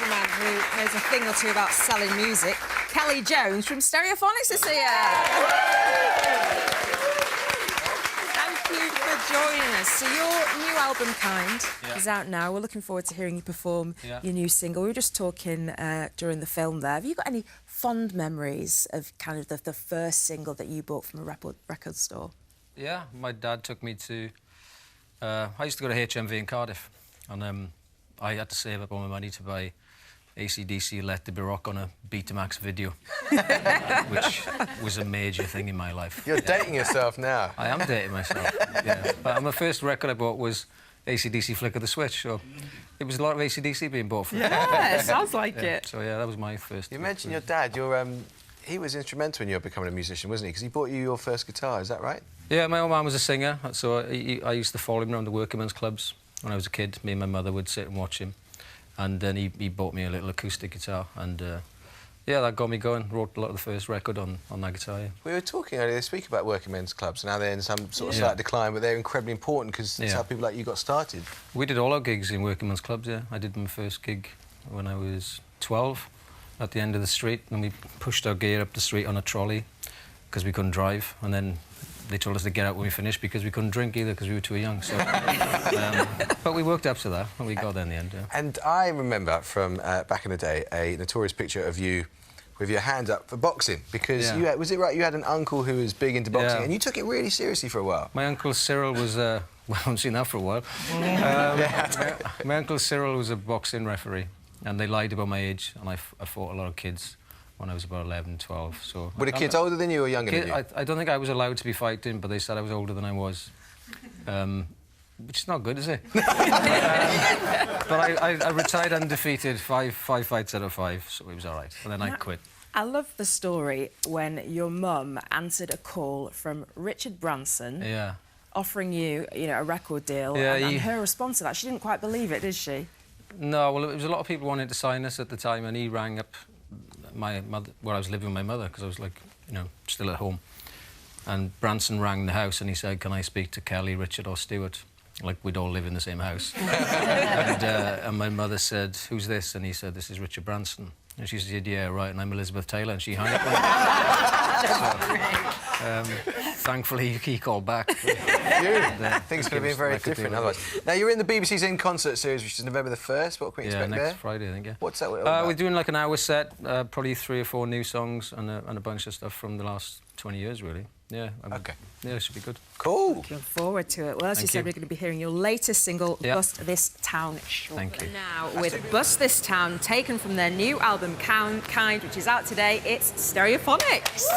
man who knows a thing or two about selling music. Kelly Jones from Stereophonics is here. Thank you for joining us. So your new album, Kind, is out now. We're looking forward to hearing you perform your new single. We were just talking during the film there. Have you got any fond memories of kind of the first single that you bought from a record store? Yeah, my dad took me to... I used to go to HMV in Cardiff, and I had to save up all my money to buy AC/DC Let There Be Rock on a Betamax video, which was a major thing in my life. You're dating yourself now. I am dating myself, yeah. But my first record I bought was AC/DC Flicker the Switch, so it was a lot of AC/DC being bought for me. Yeah, sounds like it. So, yeah, that was my first... You mentioned your dad. He was instrumental in you becoming a musician, wasn't he? Because he bought you your first guitar, is that right? Yeah, my old man was a singer, so I used to follow him around the working men's clubs when I was a kid. Me and my mother would sit and watch him. And then he bought me a little acoustic guitar, and yeah, that got me going. Wrote a lot of the first record on that guitar. Yeah. We were talking earlier this week about working men's clubs, and now they're in some sort of slight decline, but they're incredibly important because it's how people like you got started. We did all our gigs in working men's clubs. Yeah, I did my first gig when I was 12 at the end of the street, and we pushed our gear up the street on a trolley because we couldn't drive, and then they told us to get out when we finished because we couldn't drink either because we were too young. So, but we worked up to that and we got there in the end. Yeah. And I remember from back in the day a notorious picture of you with your hands up for boxing because you had, was it right? You had an uncle who was big into boxing and you took it really seriously for a while. My uncle Cyril was well, I haven't seen that for a while. My uncle Cyril was a boxing referee, and they lied about my age, and I fought a lot of kids when I was about 11, 12. So were the kids older than you or younger than you? I don't think I was allowed to be fighting, but they said I was older than I was. Which is not good, is it? But I retired undefeated, five fights out of 5, so it was all right. And then I quit. I love the story when your mum answered a call from Richard Branson offering you, a record deal, and her response to that, she didn't quite believe it, did she? No, well, it was a lot of people wanting to sign us at the time, and he rang up my mother, where I was living with my mother, because I was, like, still at home. And Branson rang the house and he said, can I speak to Kelly, Richard or Stuart? Like, we'd all live in the same house. And my mother said, who's this? And he said, this is Richard Branson. And she said, yeah, right, and I'm Elizabeth Taylor. And she hung up on me. Thankfully, he called back. Things could have been very different otherwise. Now, you're in the BBC's In Concert series, which is November the 1st. What can we expect there? Next Friday, I think, yeah. What's that all about? We're doing, like, an hour set, probably 3 or 4 new songs and a bunch of stuff from the last 20 years, really. Yeah. OK. Yeah, it should be good. Cool. Looking forward to it. Well, as you said, we're going to be hearing your latest single, Bust This Town, shortly. Thank you. Now, with Bust This Town, taken from their new album, Kind, which is out today, it's Stereophonics.